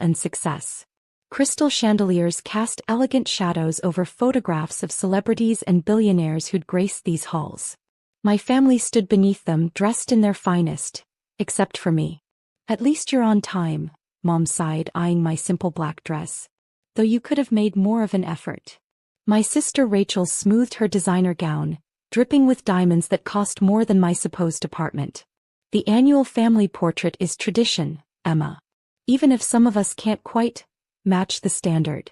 and success. Crystal chandeliers cast elegant shadows over photographs of celebrities and billionaires who'd graced these halls. My family stood beneath them, dressed in their finest, except for me. "At least you're on time," Mom sighed, eyeing my simple black dress. "Though you could have made more of an effort." My sister Rachel smoothed her designer gown, dripping with diamonds that cost more than my supposed apartment. "The annual family portrait is tradition, Emma. Even if some of us can't quite match the standard."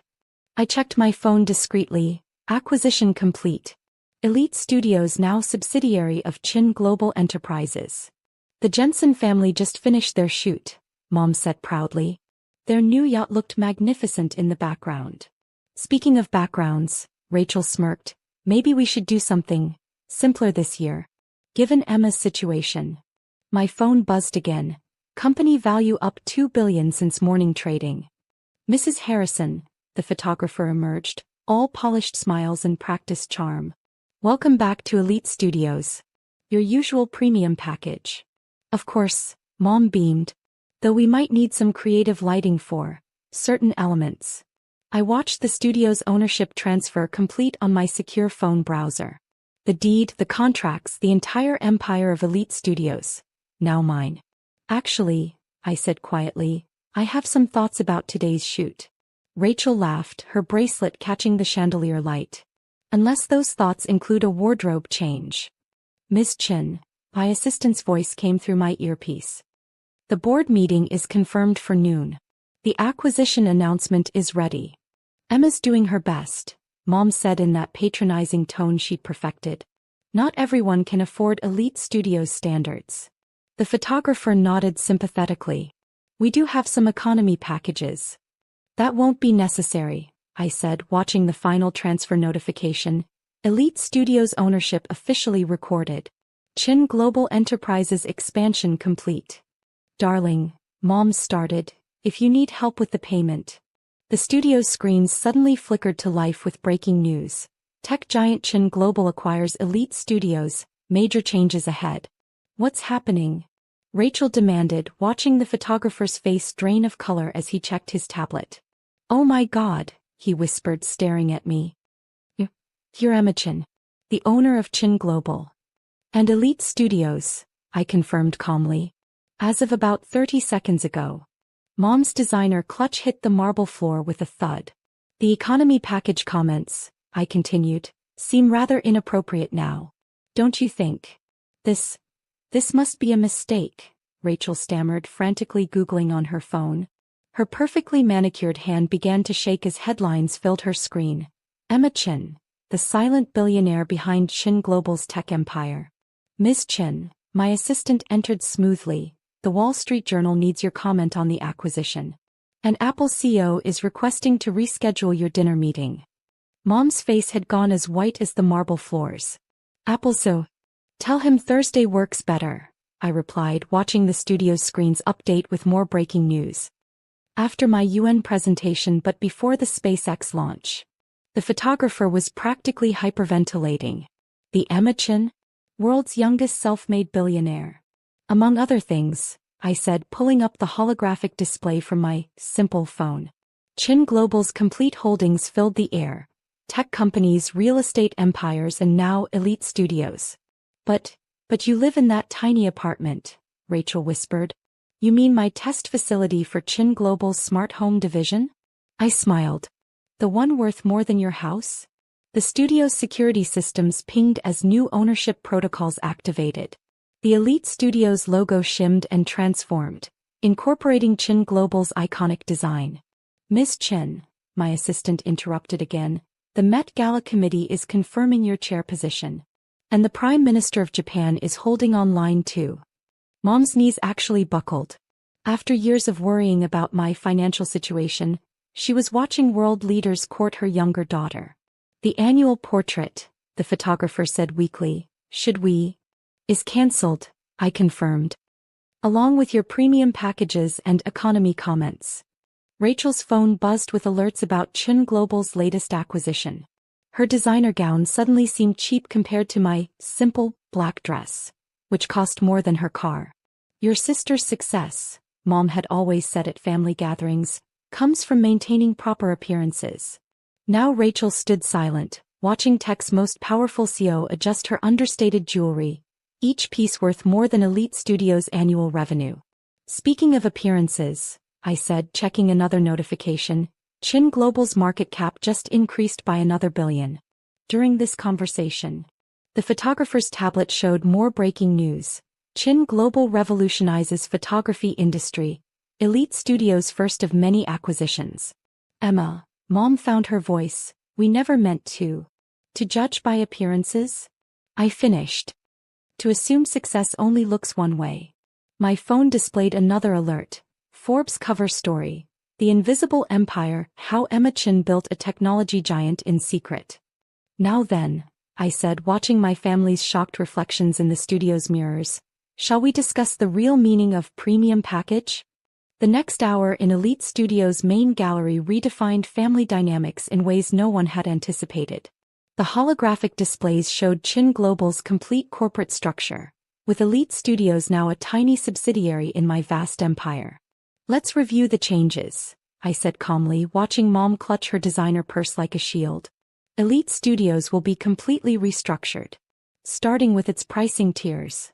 I checked my phone discreetly. Acquisition complete. Elite Studios now subsidiary of Chin Global Enterprises. "The Jensen family just finished their shoot," Mom said proudly. Their new yacht looked magnificent in the background. "Speaking of backgrounds," Rachel smirked, "maybe we should do something simpler this year. Given Emma's situation." My phone buzzed again. "Company value up $2 billion since morning trading." Mrs. Harrison, the photographer, emerged, all polished smiles and practiced charm. "Welcome back to Elite Studios. Your usual premium package." "Of course," Mom beamed. "Though we might need some creative lighting for certain elements." I watched the studio's ownership transfer complete on my secure phone browser. The deed, the contracts, the entire empire of Elite Studios. Now mine. "Actually," I said quietly, "I have some thoughts about today's shoot." Rachel laughed, her bracelet catching the chandelier light. "Unless those thoughts include a wardrobe change." "Ms. Chin," my assistant's voice came through my earpiece. "The board meeting is confirmed for noon. The acquisition announcement is ready." "Emma's doing her best," Mom said in that patronizing tone she'd perfected. "Not everyone can afford Elite Studios standards." The photographer nodded sympathetically. "We do have some economy packages." "That won't be necessary," I said, watching the final transfer notification. Elite Studios ownership officially recorded. Chin Global Enterprises expansion complete. "Darling," Mom started, "if you need help with the payment." The studio's screens suddenly flickered to life with breaking news. Tech giant Chin Global acquires Elite Studios, major changes ahead. "What's happening?" Rachel demanded, watching the photographer's face drain of color as he checked his tablet. "Oh my God," he whispered, staring at me. "You're Emma Chin, the owner of Chin Global and Elite Studios," I confirmed calmly. "As of about 30 seconds ago." Mom's designer clutch hit the marble floor with a thud. "The economy package comments," I continued, "seem rather inappropriate now. Don't you think?" This must be a mistake," Rachel stammered, frantically Googling on her phone. Her perfectly manicured hand began to shake as headlines filled her screen. "Emma Chin, the silent billionaire behind Chin Global's tech empire." "Ms. Chin," my assistant entered smoothly, "The Wall Street Journal needs your comment on the acquisition. And Apple CEO is requesting to reschedule your dinner meeting." Mom's face had gone as white as the marble floors. "Apple so? Tell him Thursday works better," I replied, watching the studio's screens update with more breaking news. After my UN presentation but before the SpaceX launch. The photographer was practically hyperventilating. "The Emma Chin? World's youngest self-made billionaire." "Among other things," I said, pulling up the holographic display from my simple phone. Chin Global's complete holdings filled the air. Tech companies, real estate empires, and now Elite Studios. But you live in that tiny apartment," Rachel whispered. "You mean my test facility for Chin Global's smart home division?" I smiled. "The one worth more than your house?" The studio's security systems pinged as new ownership protocols activated. The Elite Studios logo shimmed and transformed, incorporating Chin Global's iconic design. "Ms. Chin," my assistant interrupted again, "the Met Gala committee is confirming your chair position. And the Prime Minister of Japan is holding on line too." Mom's knees actually buckled. After years of worrying about my financial situation, she was watching world leaders court her younger daughter. "The annual portrait," the photographer said weakly, "is cancelled," I confirmed. "Along with your premium packages and economy comments." Rachel's phone buzzed with alerts about Chin Global's latest acquisition. Her designer gown suddenly seemed cheap compared to my simple, black dress, which cost more than her car. "Your sister's success," Mom had always said at family gatherings, comes from maintaining proper appearances. Now Rachel stood silent, watching tech's most powerful CEO adjust her understated jewelry, each piece worth more than Elite Studios' annual revenue. Speaking of appearances, I said, checking another notification, Chin Global's market cap just increased by another $1 billion. During this conversation, the photographer's tablet showed more breaking news. Chin Global revolutionizes photography industry. Elite Studios' first of many acquisitions. Emma, Mom found her voice. We never meant to. To judge by appearances? I finished. To assume success only looks one way. My phone displayed another alert. Forbes cover story. The Invisible Empire, How Emma Chin Built a Technology Giant in Secret. Now then, I said, watching my family's shocked reflections in the studio's mirrors, shall we discuss the real meaning of premium package? The next hour in Elite Studios' main gallery redefined family dynamics in ways no one had anticipated. The holographic displays showed Chin Global's complete corporate structure, with Elite Studios now a tiny subsidiary in my vast empire. Let's review the changes, I said calmly, watching Mom clutch her designer purse like a shield. Elite Studios will be completely restructured, starting with its pricing tiers.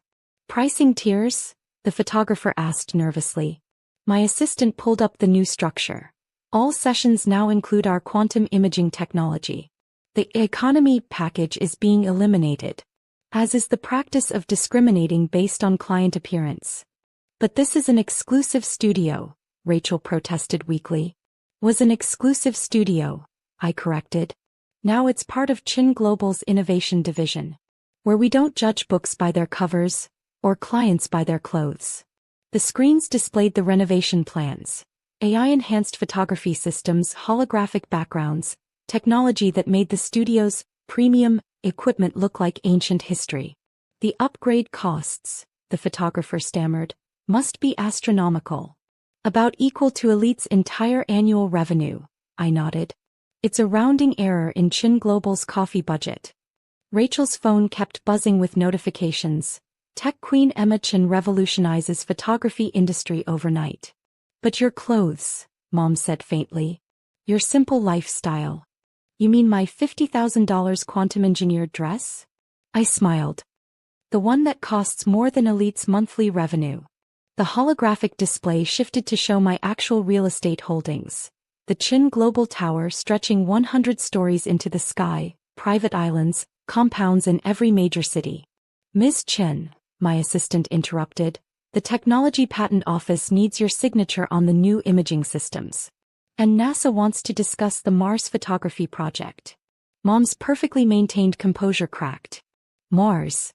Pricing tiers? The photographer asked nervously. My assistant pulled up the new structure. All sessions now include our quantum imaging technology. The economy package is being eliminated, as is the practice of discriminating based on client appearance. But this is an exclusive studio, Rachel protested weakly. Was an exclusive studio, I corrected. Now it's part of Chin Global's innovation division, where we don't judge books by their covers, or clients by their clothes. The screens displayed the renovation plans, AI-enhanced photography systems, holographic backgrounds, technology that made the studio's premium equipment look like ancient history. The upgrade costs, the photographer stammered, must be astronomical. About equal to Elite's entire annual revenue, I nodded. It's a rounding error in Chin Global's coffee budget. Rachel's phone kept buzzing with notifications. Tech queen Emma Chin revolutionizes photography industry overnight. But your clothes, Mom said faintly. Your simple lifestyle. You mean my $50,000 quantum engineered dress? I smiled. The one that costs more than Elite's monthly revenue. The holographic display shifted to show my actual real estate holdings. The Chin Global Tower stretching 100 stories into the sky, private islands, compounds in every major city. Ms. Chin, my assistant interrupted, the Technology Patent Office needs your signature on the new imaging systems. And NASA wants to discuss the Mars photography project. Mom's perfectly maintained composure cracked. Mars.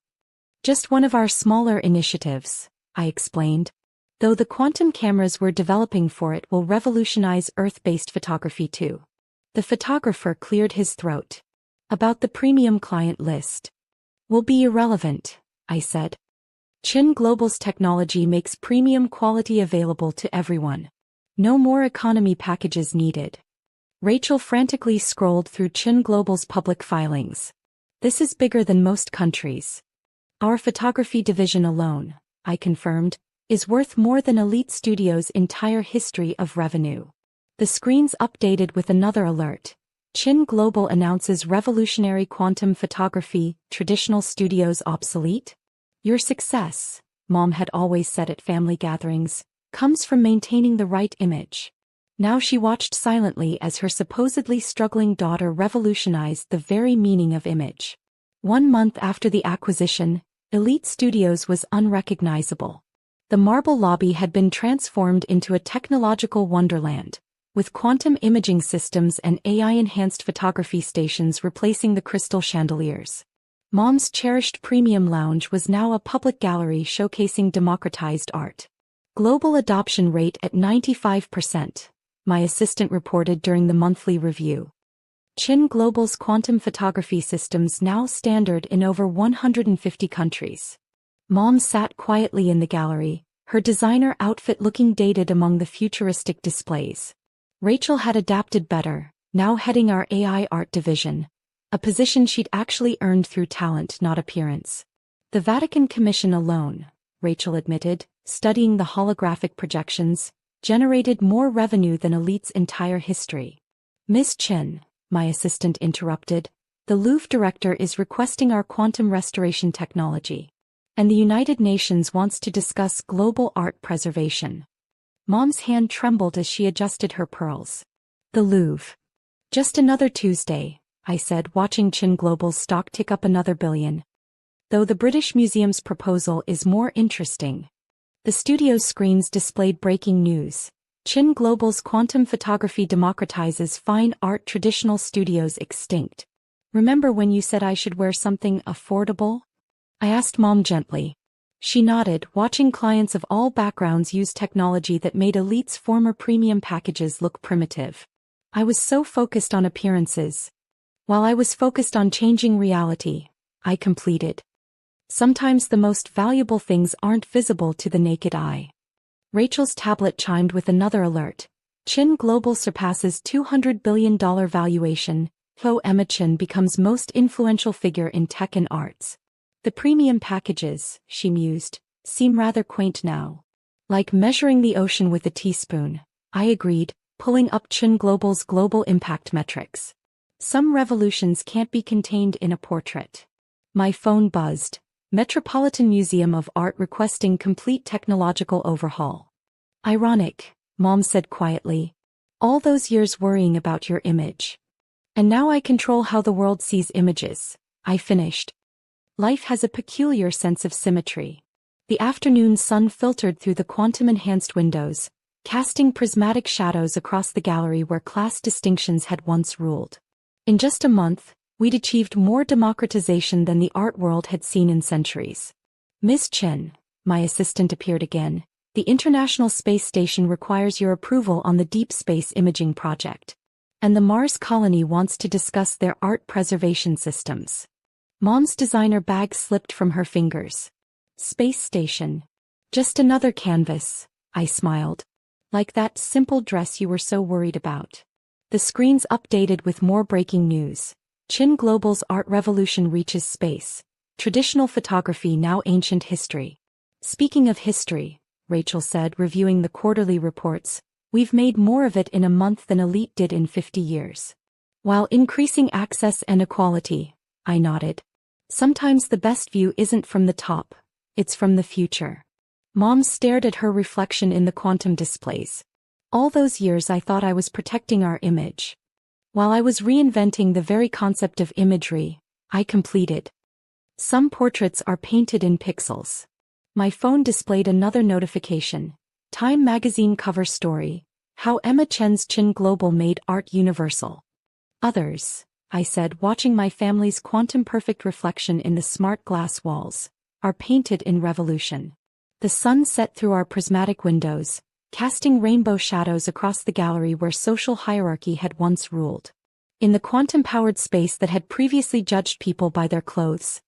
Just one of our smaller initiatives, I explained. Though the quantum cameras we're developing for it will revolutionize Earth-based photography too. The photographer cleared his throat. About the premium client list. Will be irrelevant, I said. Chin Global's technology makes premium quality available to everyone. No more economy packages needed. Rachel frantically scrolled through Chin Global's public filings. This is bigger than most countries. Our photography division alone, I confirmed, is worth more than Elite Studios' entire history of revenue. The screens updated with another alert. Chin Global announces revolutionary quantum photography, traditional studios obsolete? Your success, Mom had always said at family gatherings, comes from maintaining the right image. Now she watched silently as her supposedly struggling daughter revolutionized the very meaning of image. 1 month after the acquisition, Elite Studios was unrecognizable. The marble lobby had been transformed into a technological wonderland, with quantum imaging systems and AI-enhanced photography stations replacing the crystal chandeliers. Mom's cherished premium lounge was now a public gallery showcasing democratized art. Global adoption rate at 95%, my assistant reported during the monthly review. Chin Global's quantum photography systems now standard in over 150 countries. Mom sat quietly in the gallery, her designer outfit looking dated among the futuristic displays. Rachel had adapted better, now heading our AI art division, a position she'd actually earned through talent, not appearance. The Vatican Commission alone, Rachel admitted, studying the holographic projections, generated more revenue than Elite's entire history. Miss Chen, my assistant interrupted, the Louvre director is requesting our quantum restoration technology. And the United Nations wants to discuss global art preservation. Mom's hand trembled as she adjusted her pearls. The Louvre. Just another Tuesday, I said, watching Chen Global's stock tick up another billion. Though the British Museum's proposal is more interesting. The studio's screens displayed breaking news. Chen Global's quantum photography democratizes fine art, traditional studios extinct. Remember when you said I should wear something affordable? I asked Mom gently. She nodded, watching clients of all backgrounds use technology that made Elite's former premium packages look primitive. I was so focused on appearances. While I was focused on changing reality, I completed. Sometimes the most valuable things aren't visible to the naked eye. Rachel's tablet chimed with another alert. Chen Global surpasses $200 billion valuation. Emma Chen becomes most influential figure in tech and arts. The premium packages, she mused, seem rather quaint now. Like measuring the ocean with a teaspoon, I agreed, pulling up Chen Global's global impact metrics. Some revolutions can't be contained in a portrait. My phone buzzed. Metropolitan Museum of Art requesting complete technological overhaul. Ironic, Mom said quietly. All those years worrying about your image. And now I control how the world sees images, I finished. Life has a peculiar sense of symmetry. The afternoon sun filtered through the quantum-enhanced windows, casting prismatic shadows across the gallery where class distinctions had once ruled. In just a month, we'd achieved more democratization than the art world had seen in centuries. Miss Chen, my assistant appeared again, the International Space Station requires your approval on the Deep Space Imaging Project. And the Mars colony wants to discuss their art preservation systems. Mom's designer bag slipped from her fingers. Space station. Just another canvas, I smiled. Like that simple dress you were so worried about. The screens updated with more breaking news. Chen Global's art revolution reaches space. Traditional photography now ancient history. Speaking of history, Rachel said, reviewing the quarterly reports, we've made more of it in a month than Elite did in 50 years. While increasing access and equality, I nodded. Sometimes the best view isn't from the top, it's from the future. Mom stared at her reflection in the quantum displays. All those years I thought I was protecting our image. While I was reinventing the very concept of imagery, I completed. Some portraits are painted in pixels. My phone displayed another notification. Time magazine cover story. How Emma Chen's Chen Global made art universal. Others, I said, watching my family's quantum-perfect reflection in the smart glass walls, are painted in revolution. The sun set through our prismatic windows, casting rainbow shadows across the gallery where social hierarchy had once ruled. In the quantum-powered space that had previously judged people by their clothes,